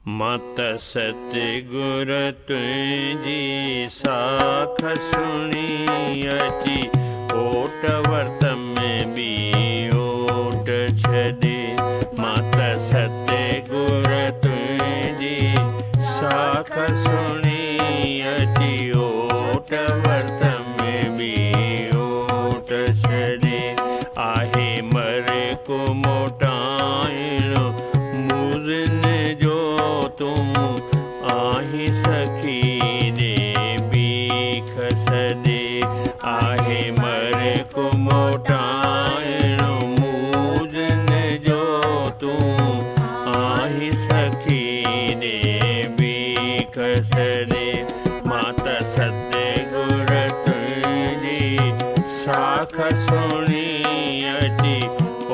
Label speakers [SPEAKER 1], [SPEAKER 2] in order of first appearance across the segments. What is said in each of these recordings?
[SPEAKER 1] मत सतगुर तुझी साख सुनी अची ओट वर्त में भी ओट छदे। मत सतगुर तुझी साख सुनी अची ओट वर्त में भी ओट छदे। आहे मरे को मोटाइणो मूज़न जो तुम आही सखी ने बीख सदे। आहे मरे को मोटाइणो मूज़न जो तुम आही सखी ने बीख सदे। माता सतगुर तुझी साख सुनी अची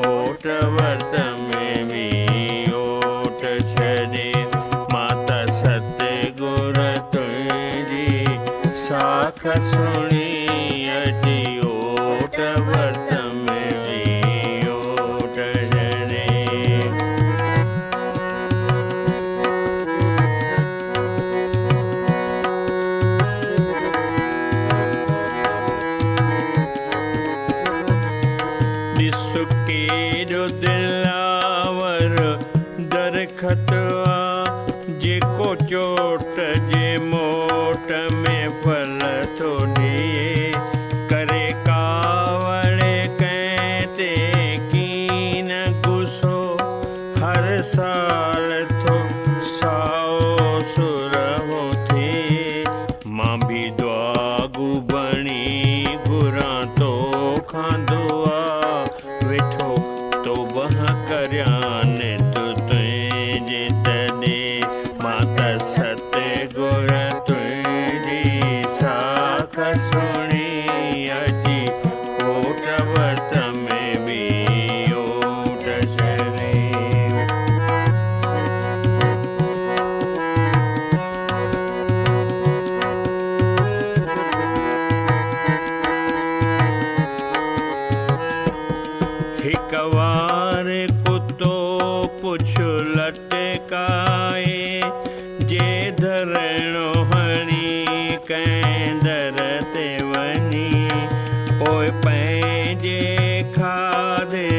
[SPEAKER 1] ओट वर्त में भी ओट छदे। माता सतगुर तुझी साख सुनी अची ओट वर्त में भी ओट छदे। केॾो दिलावर दरख़्तवा जेको चोट जे मोट में फल थो ॾिए। करे कावड़े कंहिं ते कीन गुसो हर साल थो साओ सुरहो थिए। मां बि दुआगू बणी घुरां तो खांदुआ वेठो तो बह करयान तु तुझे तॾे। माता सतगुर तुझी साख सुनी अची ओट वर्त में भी ओट छदे। हिक वार कुतो पुछ लटकाए जे धरणो हणी कंहिं दर ते वञी। पोइ पंहिंजे खाधे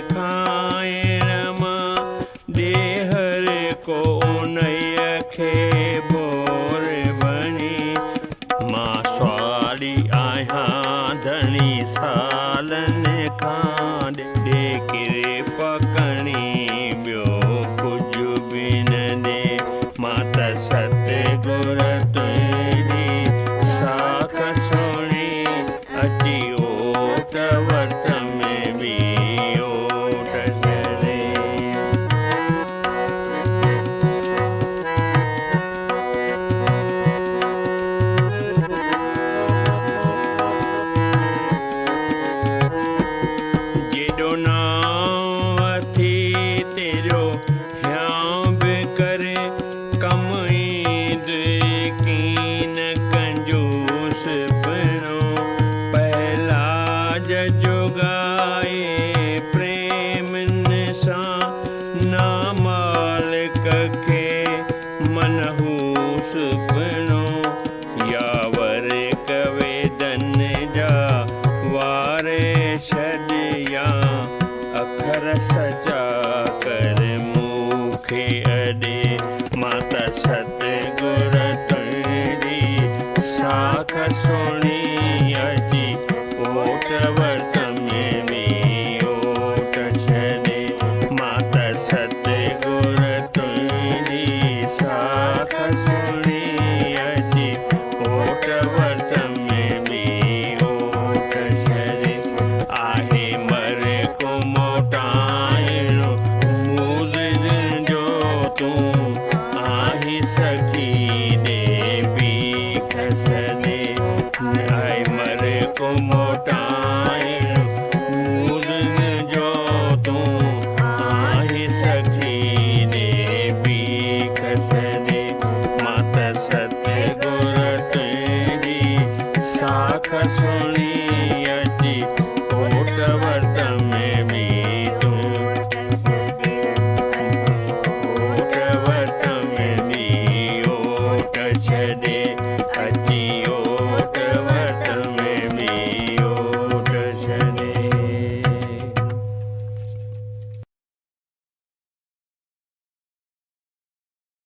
[SPEAKER 1] खाइण मां देहर को उन्हीअ खे बोर बणी। मां स्वारी आहियां धणी सालनि खां ॾे किरे पकणी ॿियो कुझु बि न ॾे। माता सतगुर तुझी साख सुनी अची ओट वर्त में भी ओट छदे। जेॾो नाव थी तेरो ह्यां बि करे कम ईंदे कीन कंजूस पिणो। पहलाज जुगाए प्रेमनि सां ना मालिक खे मनहूस पिणो। यावर कवेदन जा वारे छॾिया अखर सजा कर मूंखे अॾे। माता सतगुर तुझी साख सुनी अची ओट वर्त में भी ओट छदे। माता सतगुर तुझी साख सुनी अची ओट वर्त में भी ओट छदे। आहे मरे को मोटाइणो मूज़न जो तूं